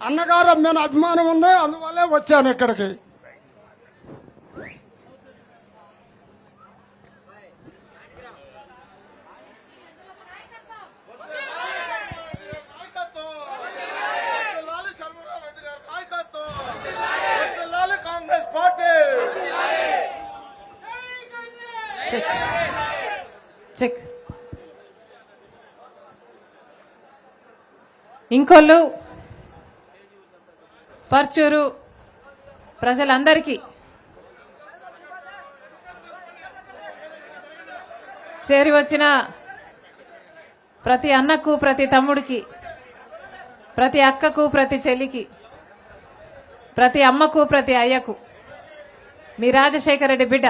అన్నగారు మీద అభిమానం ఉంది, అందువల్లే వచ్చాను ఇక్కడికి. చెక్. ఇంకొల్లు పర్చూరు ప్రజలందరికీ చేరి వచ్చిన ప్రతి అన్నకు, ప్రతి తమ్ముడికి, ప్రతి అక్కకు, ప్రతి చెల్లికి, ప్రతి అమ్మకు, ప్రతి అయ్యకు మీ రాజశేఖర రెడ్డి బిడ్డ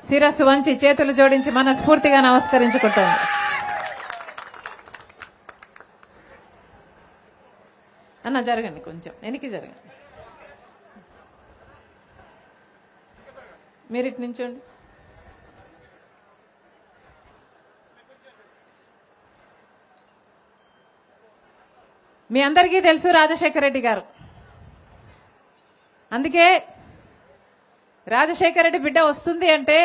శిరస్సు వంచి చేతులు జోడించి మనస్ఫూర్తిగా నమస్కరించుకుంటోంది. అన్న జరగండి, కొంచెం వెనక్కి జరగండి. మీరు ఇటు నించోండి. మీ అందరికీ తెలుసు రాజశేఖర రెడ్డి గారు. అందుకే రాజశేఖర రెడ్డి బిడ్డ వస్తుంది అంటే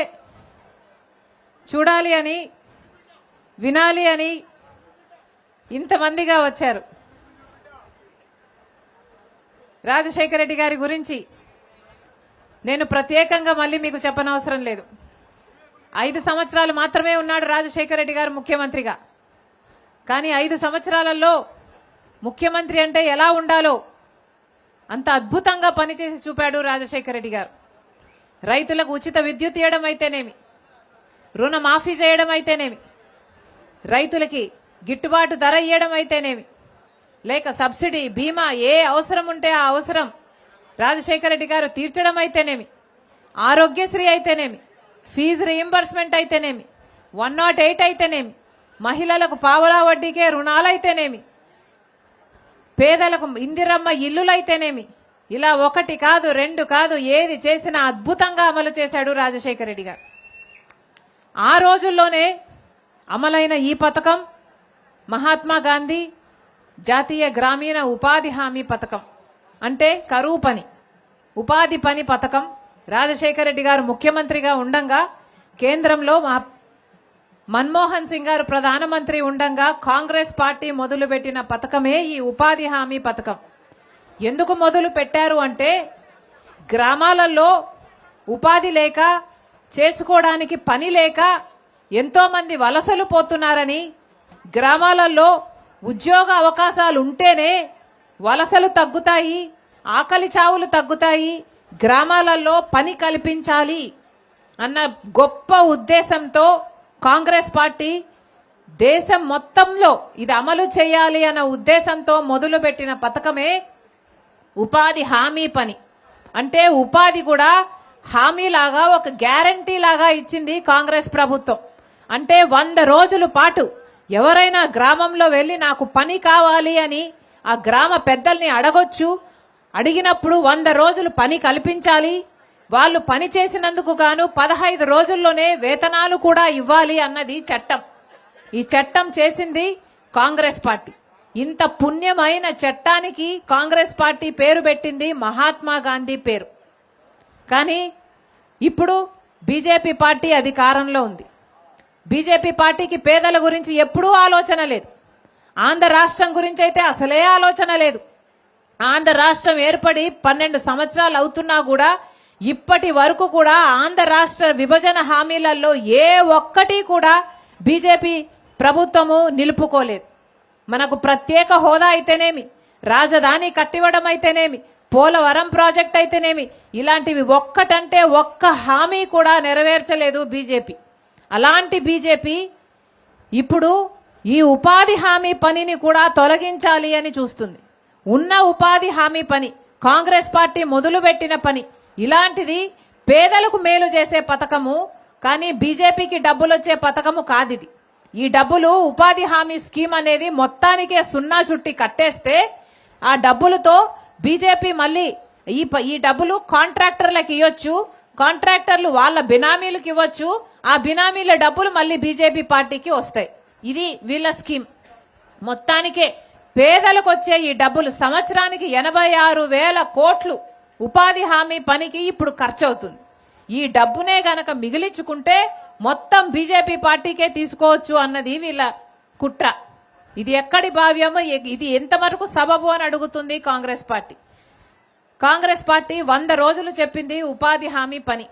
చూడాలి అని, వినాలి అని ఇంతమందిగా వచ్చారు. రాజశేఖర రెడ్డి గారి గురించి నేను ప్రత్యేకంగా మళ్ళీ మీకు చెప్పనవసరం లేదు. 5 సంవత్సరాలు మాత్రమే ఉన్నాడు రాజశేఖర రెడ్డి గారు ముఖ్యమంత్రిగా. కానీ 5 సంవత్సరాలలో ముఖ్యమంత్రి అంటే ఎలా ఉండాలో అంత అద్భుతంగా పనిచేసి చూపాడు రాజశేఖర రెడ్డి గారు. రైతులకు ఉచిత విద్యుత్ ఇవ్వడం అయితేనేమి, రుణమాఫీ చేయడం అయితేనేమి, రైతులకి గిట్టుబాటు ధర ఇవ్వడం అయితేనేమి, లేక సబ్సిడీ, బీమా ఏ అవసరం ఉంటే ఆ అవసరం రాజశేఖర రెడ్డి గారు తీర్చడం అయితేనేమి, ఆరోగ్యశ్రీ అయితేనేమి, ఫీజు రీయింబర్స్మెంట్ అయితేనేమి, 108 అయితేనేమి, మహిళలకు పావలా వడ్డీకే రుణాలైతేనేమి, పేదలకు ఇందిరమ్మ ఇల్లులైతేనేమి, ఇలా 1 కాదు 2 కాదు, ఏది చేసినా అద్భుతంగా అమలు చేశాడు రాజశేఖర రెడ్డి గారు. ఆ రోజుల్లోనే అమలైన ఈ పథకం మహాత్మా గాంధీ జాతీయ గ్రామీణ ఉపాధి హామీ పథకం, అంటే కరువు పని, ఉపాధి పని పథకం. రాజశేఖర రెడ్డి గారు ముఖ్యమంత్రిగా ఉండంగా, కేంద్రంలో మన్మోహన్ సింగ్ గారు ప్రధానమంత్రి ఉండంగా కాంగ్రెస్ పార్టీ మొదలుపెట్టిన పథకమే ఈ ఉపాధి హామీ పథకం. ఎందుకు మొదలు పెట్టారు అంటే, గ్రామాలలో ఉపాధి లేక, చేసుకోవడానికి పని లేక ఎంతో మంది వలసలు పోతున్నారని, గ్రామాలలో ఉద్యోగ అవకాశాలు ఉంటేనే వలసలు తగ్గుతాయి, ఆకలి చావులు తగ్గుతాయి, గ్రామాలలో పని కల్పించాలి అన్న గొప్ప ఉద్దేశంతో కాంగ్రెస్ పార్టీ దేశం మొత్తంలో ఇది అమలు చేయాలి అన్న ఉద్దేశంతో మొదలుపెట్టిన పథకమే ఉపాధి హామీ పని. అంటే ఉపాధి కూడా హామీలాగా, ఒక గ్యారంటీ లాగా ఇచ్చింది కాంగ్రెస్ ప్రభుత్వం. అంటే 100 రోజుల పాటు ఎవరైనా గ్రామంలో వెళ్లి నాకు పని కావాలి అని ఆ గ్రామ పెద్దల్ని అడగొచ్చు. అడిగినప్పుడు 100 రోజులు పని కల్పించాలి. వాళ్ళు పని చేసినందుకు గాను 15 రోజుల్లోనే వేతనాలు కూడా ఇవ్వాలి అన్నది చట్టం. ఈ చట్టం చేసింది కాంగ్రెస్ పార్టీ. ఇంత పుణ్యమైన చట్టానికి కాంగ్రెస్ పార్టీ పేరు పెట్టింది మహాత్మా గాంధీ పేరు. కానీ ఇప్పుడు బీజేపీ పార్టీ అధికారంలో ఉంది. బీజేపీ పార్టీకి పేదల గురించి ఎప్పుడూ ఆలోచన లేదు. ఆంధ్ర రాష్ట్రం గురించి అయితే అసలే ఆలోచన లేదు. ఆంధ్ర రాష్ట్రం ఏర్పడి 12 సంవత్సరాలు అవుతున్నా కూడా ఇప్పటి వరకు కూడా ఆంధ్ర రాష్ట్ర విభజన హామీలలో ఏ ఒక్కటి కూడా బీజేపీ ప్రభుత్వము నిలుపుకోలేదు. మనకు ప్రత్యేక హోదా అయితేనేమి, రాజధాని కట్టివ్వడం అయితేనేమి, పోలవరం ప్రాజెక్ట్ అయితేనేమి, ఇలాంటివి ఒక్కటంటే ఒక్క హామీ కూడా నెరవేర్చలేదు బీజేపీ. అలాంటి బీజేపీ ఇప్పుడు ఈ ఉపాధి హామీ పనిని కూడా తొలగించాలి అని చూస్తుంది. ఉన్న ఉపాధి హామీ పని కాంగ్రెస్ పార్టీ మొదలుపెట్టిన పని, ఇలాంటిది పేదలకు మేలు చేసే పథకము. కానీ బీజేపీకి డబ్బులు వచ్చే పథకము కాదిది. ఈ డబ్బులు ఉపాధి హామీ స్కీమ్ అనేది మొత్తానికే సున్నా చుట్టి కట్టేస్తే ఆ డబ్బులతో బీజేపీ మళ్ళీ ఈ డబ్బులు కాంట్రాక్టర్లకు ఇవ్వచ్చు, కాంట్రాక్టర్లు వాళ్ళ బినామీలకు ఇవ్వచ్చు, ఆ బినామీల డబ్బులు మళ్ళీ బీజేపీ పార్టీకి వస్తాయి. ఇది వీళ్ళ స్కీమ్. మొత్తానికే పేదలకు వచ్చే ఈ డబ్బులు సంవత్సరానికి 86,000 కోట్లు ఉపాధి హామీ పనికి ఇప్పుడు ఖర్చు అవుతుంది. ఈ డబ్బునే గనక మిగిలించుకుంటే మొత్తం బీజేపీ పార్టీకే తీసుకోవచ్చు అన్నది వీళ్ళ కుట్ర. ఇది ఎక్కడి భావ్యము, ఇది ఎంతవరకు సబబు అని అడుగుతుంది కాంగ్రెస్ పార్టీ. కాంగ్రెస్ పార్టీ 100 రోజులు చెప్పింది ఉపాధి హామీ పని.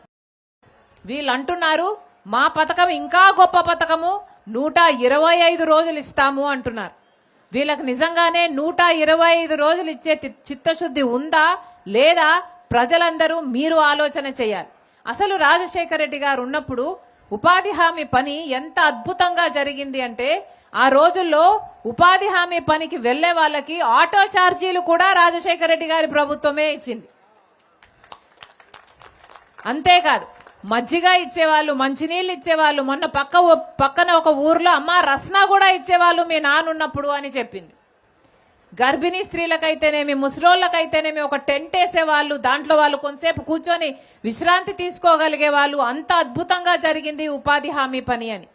వీళ్ళు అంటున్నారు మా పథకం ఇంకా గొప్ప పథకము, 125 రోజులు ఇస్తాము అంటున్నారు. వీళ్ళకి నిజంగానే 125 రోజులు ఇచ్చే చిత్తశుద్ధి ఉందా లేదా ప్రజలందరూ మీరు ఆలోచన చేయాలి. అసలు రాజశేఖర రెడ్డి గారు ఉన్నప్పుడు ఉపాధి హామీ పని ఎంత అద్భుతంగా జరిగింది అంటే, ఆ రోజుల్లో ఉపాధి హామీ పనికి వెళ్లే వాళ్ళకి ఆటో ఛార్జీలు కూడా రాజశేఖర రెడ్డి గారి ప్రభుత్వమే ఇచ్చింది. అంతేకాదు మజ్జిగ ఇచ్చేవాళ్ళు, మంచినీళ్ళు ఇచ్చేవాళ్ళు. మొన్న పక్కన ఒక ఊర్లో అమ్మ రస్నా కూడా ఇచ్చేవాళ్ళు మీ నానున్నప్పుడు అని చెప్పింది. గర్భిణీ స్త్రీలకైతేనేమి, ముసలోళ్ళకైతేనేమి ఒక టెంట్ వేసేవాళ్ళు, దాంట్లో వాళ్ళు కొంతసేపు కూర్చొని విశ్రాంతి తీసుకోగలిగే వాళ్ళు. అంత అద్భుతంగా జరిగింది ఉపాధి హామీ పని అని.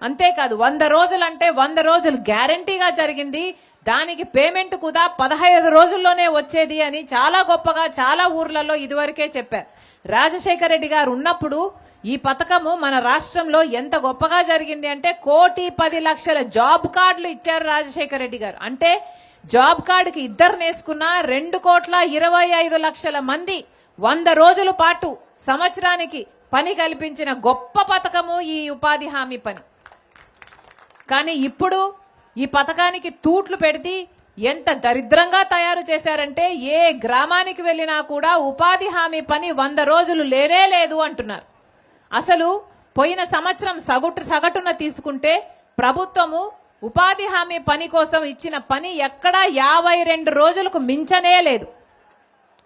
అంతేకాదు 100 రోజులు అంటే 100 రోజులు గ్యారంటీగా జరిగింది. దానికి పేమెంట్ కూడా 15 రోజుల్లోనే వచ్చేది అని చాలా గొప్పగా చాలా ఊర్లలో ఇదివరకే చెప్పారు. రాజశేఖర రెడ్డి గారు ఉన్నప్పుడు ఈ పథకము మన రాష్ట్రంలో ఎంత గొప్పగా జరిగింది అంటే 1,10,00,000 జాబ్ కార్డులు ఇచ్చారు రాజశేఖర రెడ్డి గారు. అంటే జాబ్ కార్డుకి 2 నేసుకున్న 2,25,00,000 మంది 100 రోజుల పాటు సంవత్సరానికి పని కల్పించిన గొప్ప పథకము ఈ ఉపాధి హామీ పని. కానీ ఇప్పుడు ఈ పథకానికి తూట్లు పెడితే ఎంత దరిద్రంగా తయారు చేశారంటే, ఏ గ్రామానికి వెళ్ళినా కూడా ఉపాధి హామీ పని 100 రోజులు లేనే లేదు అంటున్నారు. అసలు పోయిన సంవత్సరం సగటున తీసుకుంటే ప్రభుత్వము ఉపాధి హామీ పని కోసం ఇచ్చిన పని ఎక్కడా 52 రోజులకు మించనే లేదు.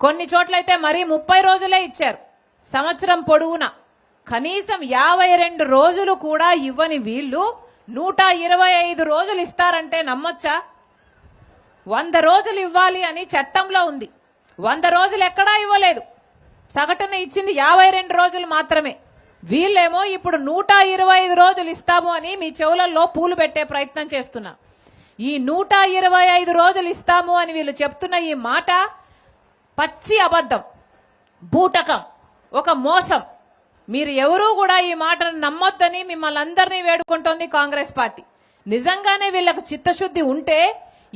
కొన్ని చోట్లయితే మరీ 30 రోజులే ఇచ్చారు సంవత్సరం పొడవునా. కనీసం 52 రోజులు కూడా ఇవ్వని వీళ్ళు 125 రోజులు ఇస్తారంటే నమ్మొచ్చా? 100 రోజులు ఇవ్వాలి అని చట్టంలో ఉంది. 100 రోజులు ఎక్కడా ఇవ్వలేదు. సగటున ఇచ్చింది 52 రోజులు మాత్రమే. వీళ్ళేమో ఇప్పుడు 125 రోజులు ఇస్తాము అని మీ చెవులలో పూలు పెట్టే ప్రయత్నం చేస్తున్నా. ఈ 125 రోజులు ఇస్తాము అని వీళ్ళు చెప్తున్న ఈ మాట పచ్చి అబద్ధం, బూటకం, ఒక మోసం. మీరు ఎవరూ కూడా ఈ మాటను నమ్మొద్దని మిమ్మల్ని అందరినీ వేడుకుంటోంది కాంగ్రెస్ పార్టీ. నిజంగానే వీళ్ళకు చిత్తశుద్ధి ఉంటే,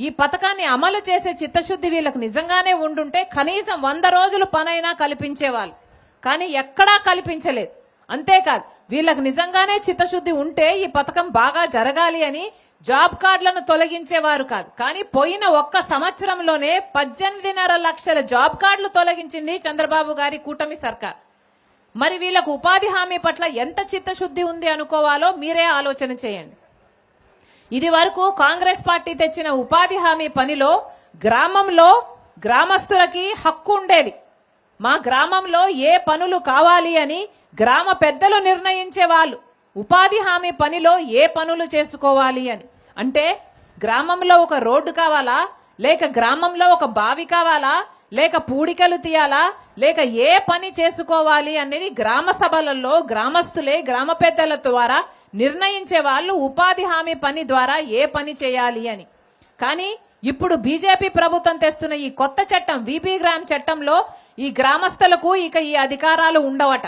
ఈ పథకాన్ని అమలు చేసే చిత్తశుద్ధి వీళ్ళకు నిజంగానే ఉండుంటే కనీసం 100 రోజులు పనైనా కల్పించేవాళ్ళు. కానీ ఎక్కడా కల్పించలేదు. అంతేకాదు వీళ్ళకు నిజంగానే చిత్తశుద్ధి ఉంటే ఈ పథకం బాగా జరగాలి అని జాబ్ కార్డులను తొలగించేవారు కాదు. కానీ పోయిన ఒక్క సంవత్సరంలోనే 18.5 లక్షల జాబ్ కార్డులు తొలగించింది చంద్రబాబు గారి కూటమి సర్కార్. మరి వీళ్ళకు ఉపాధి హామీ పట్ల ఎంత చిత్తశుద్ధి ఉంది అనుకోవాలో మీరే ఆలోచన చేయండి. ఇది వరకు కాంగ్రెస్ పార్టీ తెచ్చిన ఉపాధి హామీ పనిలో గ్రామంలో గ్రామస్తులకి హక్కు ఉండేది. మా గ్రామంలో ఏ పనులు కావాలి అని గ్రామ పెద్దలు నిర్ణయించేవాళ్ళు. ఉపాధి హామీ పనిలో ఏ పనులు చేసుకోవాలి అని. అంటే గ్రామంలో ఒక రోడ్డు కావాలా, లేక గ్రామంలో ఒక బావి కావాలా, లేక పూడికలు తీయాలా, లేక ఏ పని చేసుకోవాలి అనేది గ్రామ సభలలో గ్రామస్తులే గ్రామ పెద్దల ద్వారా నిర్ణయించే వాళ్ళు ఉపాధి హామీ పని ద్వారా ఏ పని చేయాలి అని. కానీ ఇప్పుడు బీజేపీ ప్రభుత్వం తెస్తున్న ఈ కొత్త చట్టం వీపీ గ్రామ్ చట్టంలో ఈ గ్రామస్తులకు ఇక ఈ అధికారాలు ఉండవట.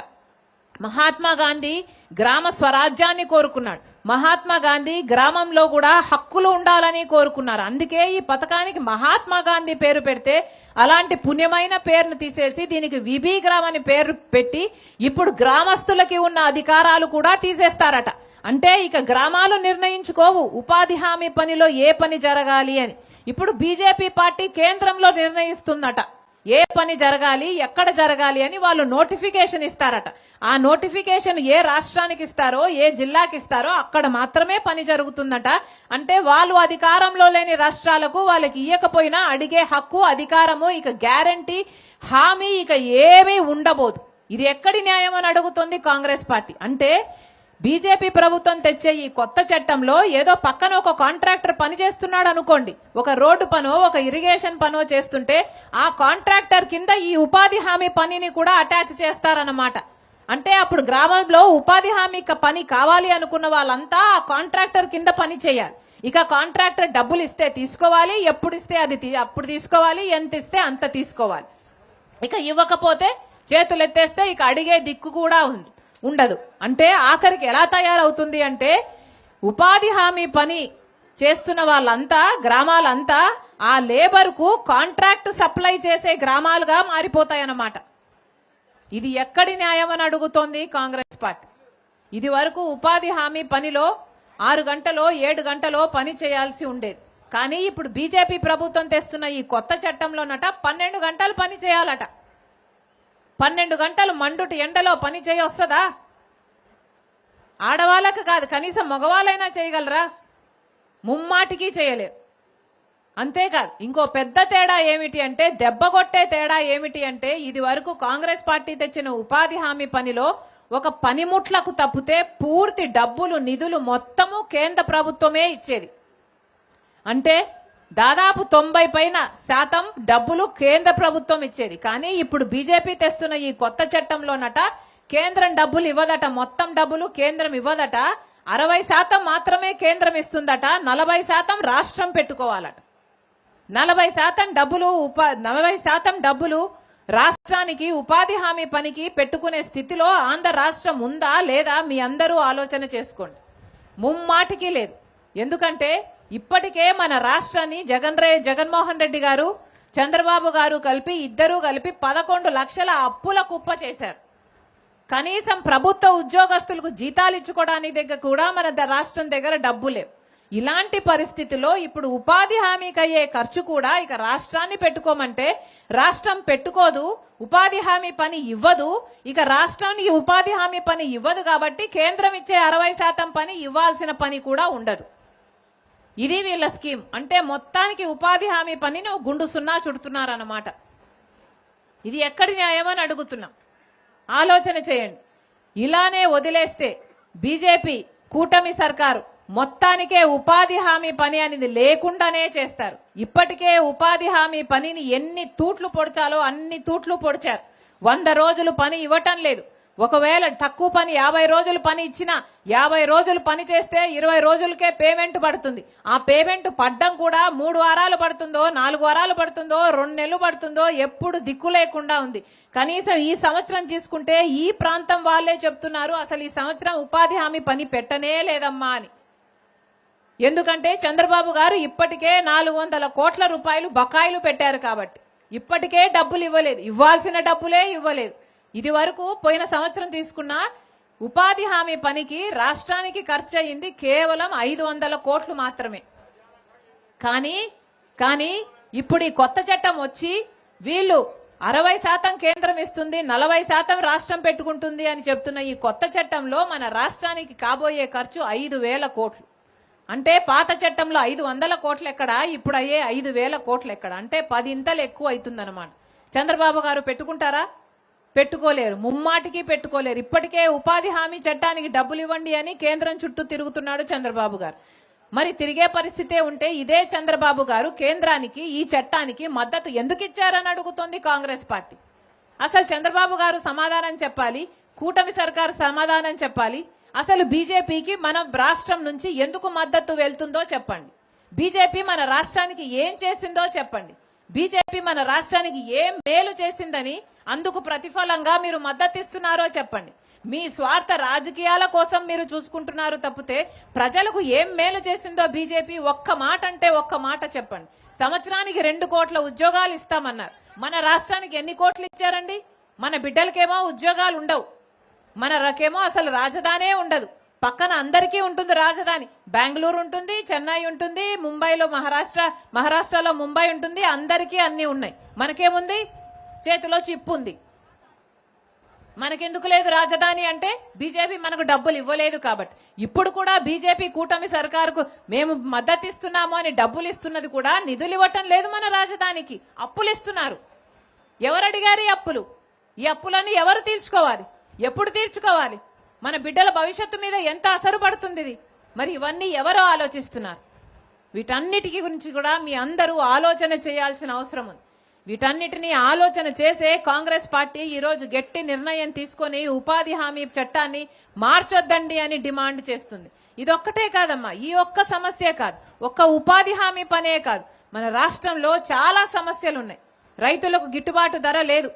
మహాత్మా గాంధీ గ్రామ స్వరాజ్యాన్ని కోరుకున్నాడు. మహాత్మా గాంధీ గ్రామంలో కూడా హక్కులు ఉండాలని కోరుకున్నారు. అందుకే ఈ పథకానికి మహాత్మా గాంధీ పేరు పెడితే అలాంటి పుణ్యమైన పేరును తీసేసి దీనికి విబీ గ్రామ్ అని పేరు పెట్టి ఇప్పుడు గ్రామస్తులకి ఉన్న అధికారాలు కూడా తీసేస్తారట. అంటే ఇక గ్రామాలు నిర్ణయించుకోవు ఉపాధి హామీ పనిలో ఏ పని జరగాలి అని. ఇప్పుడు బీజేపీ పార్టీ కేంద్రంలో నిర్ణయిస్తుందట ఏ పని జరగాలి, ఎక్కడ జరగాలి అని. వాళ్ళు నోటిఫికేషన్ ఇస్తారట. ఆ నోటిఫికేషన్ ఏ రాష్ట్రానికి ఇస్తారో, ఏ జిల్లాకి ఇస్తారో అక్కడ మాత్రమే పని జరుగుతుందట. అంటే వాళ్ళు అధికారంలో లేని రాష్ట్రాలకు వాళ్ళకి ఇయ్యకపోయినా అడిగే హక్కు, అధికారము, ఇక గ్యారంటీ, హామీ ఇక ఏమీ ఉండబోదు. ఇది ఎక్కడి న్యాయం అని అడుగుతుంది కాంగ్రెస్ పార్టీ. అంటే బీజేపీ ప్రభుత్వం తెచ్చే ఈ కొత్త చట్టంలో ఏదో పక్కన ఒక కాంట్రాక్టర్ పని చేస్తున్నాడు అనుకోండి, ఒక రోడ్డు పనో ఒక ఇరిగేషన్ పనో చేస్తుంటే ఆ కాంట్రాక్టర్ కింద ఈ ఉపాధి హామీ పనిని కూడా అటాచ్ చేస్తారన్నమాట. అంటే అప్పుడు గ్రామంలో ఉపాధి హామీ పని కావాలి అనుకున్న వాళ్ళంతా ఆ కాంట్రాక్టర్ కింద పని చేయాలి. ఇక కాంట్రాక్టర్ డబ్బులు ఇస్తే తీసుకోవాలి, ఎప్పుడు ఇస్తే అప్పుడు తీసుకోవాలి, ఎంత ఇస్తే అంత తీసుకోవాలి. ఇక ఇవ్వకపోతే చేతులు ఎత్తేస్తే ఇక అడిగే దిక్కు కూడా ఉండదు. అంటే ఆఖరికి ఎలా తయారవుతుంది అంటే ఉపాధి హామీ పని చేస్తున్న వాళ్ళంతా గ్రామాలంతా ఆ లేబర్ కు కాంట్రాక్ట్ సప్లై చేసే గ్రామాలుగా మారిపోతాయన్నమాట. ఇది ఎక్కడి న్యాయం అని అడుగుతోంది కాంగ్రెస్ పార్టీ. ఇది వరకు ఉపాధి హామీ పనిలో 6 గంటలో 7 గంటలో పని చేయాల్సి ఉండేది. కానీ ఇప్పుడు బీజేపీ ప్రభుత్వం తెస్తున్న ఈ కొత్త చట్టంలోనట 12 గంటలు పని చేయాలట. 12 గంటలు మండుటి ఎండలో పని చేయొస్తుందా? ఆడవాళ్ళకు కాదు, కనీసం మగవాళ్ళైనా చేయగలరా? ముమ్మాటికి చేయలేరు. అంతేకాదు ఇంకో పెద్ద తేడా ఏమిటి అంటే, దెబ్బగొట్టే తేడా ఏమిటి అంటే, ఇది వరకు కాంగ్రెస్ పార్టీ తెచ్చిన ఉపాధి హామీ పనిలో ఒక పనిముట్లకు తప్పితే పూర్తి డబ్బులు నిధులు మొత్తము కేంద్ర ప్రభుత్వమే ఇచ్చేది. అంటే దాదాపు 90% డబ్బులు కేంద్ర ప్రభుత్వం ఇచ్చేది. కానీ ఇప్పుడు బీజేపీ తెస్తున్న ఈ కొత్త చట్టంలోనట కేంద్రం డబ్బులు ఇవ్వదట, మొత్తం డబ్బులు కేంద్రం ఇవ్వదట. 60% మాత్రమే కేంద్రం ఇస్తుందట, 40% రాష్ట్రం పెట్టుకోవాలట. 40% డబ్బులు రాష్ట్రానికి ఉపాధి హామీ పనికి పెట్టుకునే స్థితిలో ఆంధ్ర రాష్ట్రం ఉందా లేదా మీ అందరూ ఆలోచన చేసుకోండి. ముమ్మాటికి లేదు. ఎందుకంటే ఇప్పటికే మన రాష్ట్రాన్ని జగన్మోహన్ రెడ్డి గారు చంద్రబాబు గారు ఇద్దరూ కలిపి 11 లక్షల అప్పుల కుప్ప చేశారు. కనీసం ప్రభుత్వ ఉద్యోగస్తులకు జీతాలు ఇచ్చుకోవడానికి దగ్గర కూడా మన రాష్ట్రం దగ్గర డబ్బు లేవు. ఇలాంటి పరిస్థితిలో ఇప్పుడు ఉపాధి హామీకి అయ్యే ఖర్చు కూడా ఇక రాష్ట్రాన్ని పెట్టుకోమంటే రాష్ట్రం పెట్టుకోదు, ఉపాధి హామీ పని ఇవ్వదు. ఇక రాష్ట్రానికి ఉపాధి హామీ పని ఇవ్వదు కాబట్టి కేంద్రం ఇచ్చే 60% పని ఇవ్వాల్సిన పని కూడా ఉండదు. ఇది వీళ్ళ స్కీమ్. అంటే మొత్తానికి ఉపాధి హామీ పనిని గుండు సున్నా చుడుతున్నారన్నమాట. ఇది ఎక్కడి న్యాయం అని అడుగుతున్నాం. ఆలోచన చేయండి. ఇలానే వదిలేస్తే బీజేపీ కూటమి సర్కారు మొత్తానికే ఉపాధి హామీ పని అనేది లేకుండానే చేస్తారు. ఇప్పటికే ఉపాధి హామీ పనిని ఎన్ని తూట్లు పొడిచాలో అన్ని తూట్లు పొడిచారు. 100 రోజులు పని ఇవ్వటం లేదు. ఒకవేళ తక్కువ పని 50 రోజులు పని ఇచ్చినా 50 రోజులు పని చేస్తే 20 రోజులకే పేమెంట్ పడుతుంది. ఆ పేమెంట్ పడ్డం కూడా 3 వారాలు పడుతుందో 4 వారాలు పడుతుందో 2 నెలలు పడుతుందో ఎప్పుడు దిక్కు లేకుండా ఉంది. కనీసం ఈ సంవత్సరం తీసుకుంటే ఈ ప్రాంతం వాళ్ళే చెప్తున్నారు అసలు ఈ సంవత్సరం ఉపాధి హామీ పని పెట్టనే లేదమ్మా అని. ఎందుకంటే చంద్రబాబు గారు ఇప్పటికే 400 కోట్ల రూపాయలు బకాయిలు పెట్టారు కాబట్టి ఇప్పటికే డబ్బులు ఇవ్వలేదు, ఇవ్వాల్సిన డబ్బులే ఇవ్వలేదు. ఇది వరకు పోయిన సంవత్సరం తీసుకున్న ఉపాధి హామీ పనికి రాష్ట్రానికి ఖర్చు అయింది కేవలం 500 కోట్లు మాత్రమే. కానీ ఇప్పుడు ఈ కొత్త చట్టం వచ్చి వీళ్ళు 60% కేంద్రం ఇస్తుంది, 40% రాష్ట్రం పెట్టుకుంటుంది అని చెప్తున్న ఈ కొత్త చట్టంలో మన రాష్ట్రానికి కాబోయే ఖర్చు 5,000 కోట్లు. అంటే పాత చట్టంలో 500 కోట్లు ఎక్కడ, ఇప్పుడు అయ్యే 5,000 కోట్లు ఎక్కడ? అంటే 10 ఇంతలు ఎక్కువ అవుతుందన్నమాట. చంద్రబాబు గారు పెట్టుకుంటారా? పెట్టుకోలేరు, ముమ్మాటికి పెట్టుకోలేరు. ఇప్పటికే ఉపాధి హామీ చట్టానికి డబ్బులు ఇవ్వండి అని కేంద్రం చుట్టూ తిరుగుతున్నాడు చంద్రబాబు గారు. మరి తిరిగే పరిస్థితే ఉంటే ఇదే చంద్రబాబు గారు కేంద్రానికి ఈ చట్టానికి మద్దతు ఎందుకు ఇచ్చారని అడుగుతోంది కాంగ్రెస్ పార్టీ. అసలు చంద్రబాబు గారు సమాధానం చెప్పాలి, కూటమి సర్కారు సమాధానం చెప్పాలి. అసలు బీజేపీకి మన రాష్ట్రం నుంచి ఎందుకు మద్దతు వెళ్తుందో చెప్పండి. బీజేపీ మన రాష్ట్రానికి ఏం చేసిందో చెప్పండి. బీజేపీ మన రాష్ట్రానికి ఏం మేలు చేసిందని అందుకు ప్రతిఫలంగా మీరు మద్దతు ఇస్తున్నారో చెప్పండి. మీ స్వార్థ రాజకీయాల కోసం మీరు చూసుకుంటున్నారు తప్పితే ప్రజలకు ఏం మేలు చేసిందో బీజేపీ ఒక్క మాట అంటే ఒక్క మాట చెప్పండి. సంవత్సరానికి 2 కోట్ల ఉద్యోగాలు ఇస్తామన్నారు. మన రాష్ట్రానికి ఎన్ని కోట్లు ఇచ్చారండి? మన బిడ్డలకేమో ఉద్యోగాలు ఉండవు, మనకేమో అసలు రాజధానే ఉండదు. పక్కన అందరికీ ఉంటుంది రాజధాని. బెంగళూరు ఉంటుంది, చెన్నై ఉంటుంది, ముంబైలో మహారాష్ట్రలో ముంబై ఉంటుంది, అందరికీ అన్ని ఉన్నాయి. మనకేముంది? చేతిలో చిప్పు ఉంది. మనకెందుకు లేదు రాజధాని అంటే బీజేపీ మనకు డబ్బులు ఇవ్వలేదు కాబట్టి. ఇప్పుడు కూడా బీజేపీ కూటమి సర్కారుకు మేము మద్దతు ఇస్తున్నాము అని డబ్బులు ఇస్తున్నది కూడా నిధులు ఇవ్వటం లేదు. మన రాజధానికి అప్పులు ఇస్తున్నారు. ఎవరు అడిగారు ఈ అప్పులు? ఈ అప్పులన్నీ ఎవరు తీర్చుకోవాలి? ఎప్పుడు తీర్చుకోవాలి? మన బిడ్డల భవిష్యత్తు మీద ఎంత అసరు పడుతుంది ఇది? మరి ఇవన్నీ ఎవరు ఆలోచిస్తున్నారు? వీటన్నిటికి గురించి కూడా మీ అందరూ ఆలోచన చేయాల్సిన అవసరం ఉంది. వీటన్నిటినీ ఆలోచన చేసే కాంగ్రెస్ పార్టీ ఈరోజు గట్టి నిర్ణయం తీసుకొని ఉపాధి హామీ చట్టాన్ని మార్చొద్దండి అని డిమాండ్ చేస్తుంది. ఇదొక్కటే కాదమ్మా, ఈ ఒక్క సమస్యే కాదు, ఒక్క ఉపాధి హామీ పనే కాదు, మన రాష్ట్రంలో చాలా సమస్యలు ఉన్నాయి. రైతులకు గిట్టుబాటు ధర లేదు.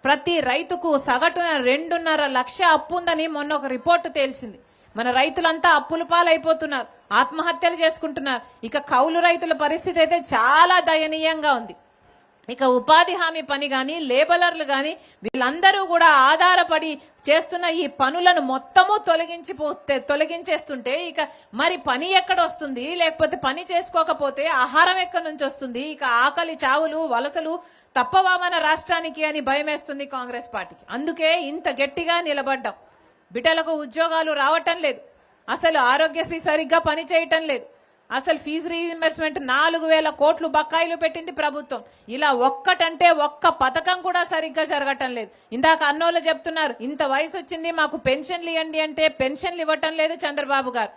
ప్రతి రైతుకు సగటున 2.5 లక్ష అప్పు ఉందని మొన్న ఒక రిపోర్టు తేల్చింది. మన రైతులంతా అప్పుల పాలైపోతున్నారు, ఆత్మహత్యలు చేసుకుంటున్నారు. ఇక కౌలు రైతుల పరిస్థితి అయితే చాలా దయనీయంగా ఉంది. ఇక ఉపాధి హామీ పని గాని, లేబరర్లు గాని వీళ్ళందరూ కూడా ఆధారపడి చేస్తున్న ఈ పనులను మొత్తము తొలగించేస్తుంటే ఇక మరి పని ఎక్కడ వస్తుంది? లేకపోతే పని చేసుకోకపోతే ఆహారం ఎక్కడి నుంచి వస్తుంది? ఇక ఆకలి చావులు వలసలు తప్పవా మన రాష్ట్రానికి అని భయమేస్తుంది కాంగ్రెస్ పార్టీకి. అందుకే ఇంత గట్టిగా నిలబడ్డాం. బిడ్డలకు ఉద్యోగాలు రావటం లేదు, అసలు ఆరోగ్యశ్రీ సరిగ్గా పని చేయటం లేదు, అసలు ఫీజు రీఇంబర్స్మెంట్ 4,000 కోట్లు బకాయిలు పెట్టింది ప్రభుత్వం. ఇలా ఒక్కటంటే ఒక్క పథకం కూడా సరిగ్గా జరగటం లేదు. ఇందాక అన్నోళ్ళు చెప్తున్నారు, ఇంత వయసు వచ్చింది మాకు పెన్షన్లు ఇవ్వండి అంటే పెన్షన్లు ఇవ్వటం లేదు చంద్రబాబు గారు.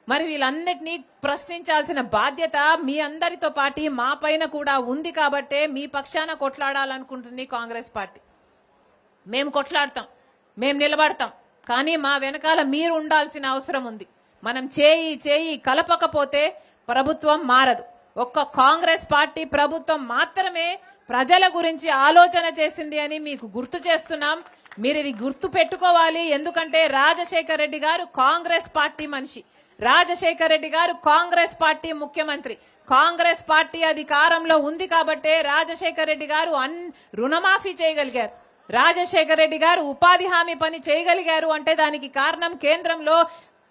మరి వీళ్ళన్నిటినీ ప్రశ్నించాల్సిన బాధ్యత మీ అందరితో పాటు మా పైన కూడా ఉంది. కాబట్టే మీ పక్షాన కొట్లాడాలనుకుంటుంది కాంగ్రెస్ పార్టీ. మేము కొట్లాడతాం, మేము నిలబడతాం, కానీ మా వెనకాల మీరు ఉండాల్సిన అవసరం ఉంది. మనం చేయి కలపకపోతే ప్రభుత్వం మారదు. ఒక్క కాంగ్రెస్ పార్టీ ప్రభుత్వం మాత్రమే ప్రజల గురించి ఆలోచన చేసింది అని మీకు గుర్తు చేస్తున్నాం. మీరు ఇది గుర్తు పెట్టుకోవాలి. ఎందుకంటే రాజశేఖర్ రెడ్డి గారు కాంగ్రెస్ పార్టీ మనిషి, రాజశేఖర్ రెడ్డి గారు కాంగ్రెస్ పార్టీ ముఖ్యమంత్రి. కాంగ్రెస్ పార్టీ అధికారంలో ఉంది కాబట్టే రాజశేఖర్ రెడ్డి గారు రుణమాఫీ చేయగలిగారు, రాజశేఖర్ రెడ్డి గారు ఉపాధి హామీ పని చేయగలిగారు. అంటే దానికి కారణం కేంద్రంలో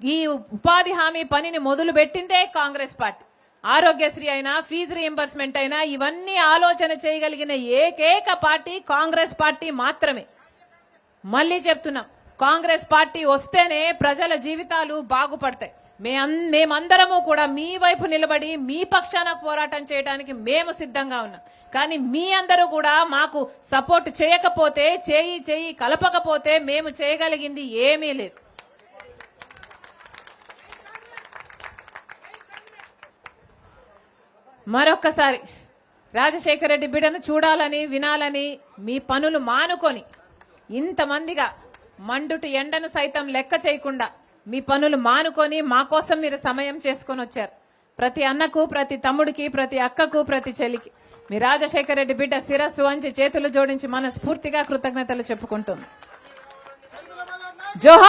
ఈ ఉపాధి హామీ పనిని మొదలు పెట్టిందే కాంగ్రెస్ పార్టీ. ఆరోగ్యశ్రీ అయినా, ఫీజు రీయింబర్స్మెంట్ అయినా ఇవన్నీ ఆలోచన చేయగలిగిన ఏకైక పార్టీ కాంగ్రెస్ పార్టీ మాత్రమే. మళ్ళీ చెప్తున్నాం, కాంగ్రెస్ పార్టీ వస్తేనే ప్రజల జీవితాలు బాగుపడతాయి. మేమందరము కూడా మీ వైపు నిలబడి మీ పక్షాన పోరాటం చేయడానికి మేము సిద్ధంగా ఉన్నాం. కానీ మీ అందరూ కూడా మాకు సపోర్ట్ చేయకపోతే, చేయి కలపకపోతే మేము చేయగలిగింది ఏమీ లేదు. మరొక్కసారి రాజశేఖర రెడ్డి బిడ్డను చూడాలని, వినాలని మీ పనులు మానుకొని ఇంతమందిగా మండుటి ఎండను సైతం లెక్క చేయకుండా మీ పనులు మానుకొని మా కోసం మీరు సమయం చేసుకొని వచ్చారు. ప్రతి అన్నకు, ప్రతి తమ్ముడికి, ప్రతి అక్కకు, ప్రతి చెల్లికి మీ రాజశేఖర రెడ్డి బిడ్డ శిరస్సు వంచి చేతులు జోడించి మనస్ఫూర్తిగా కృతజ్ఞతలు చెప్పుకుంటుంది. జోహార్.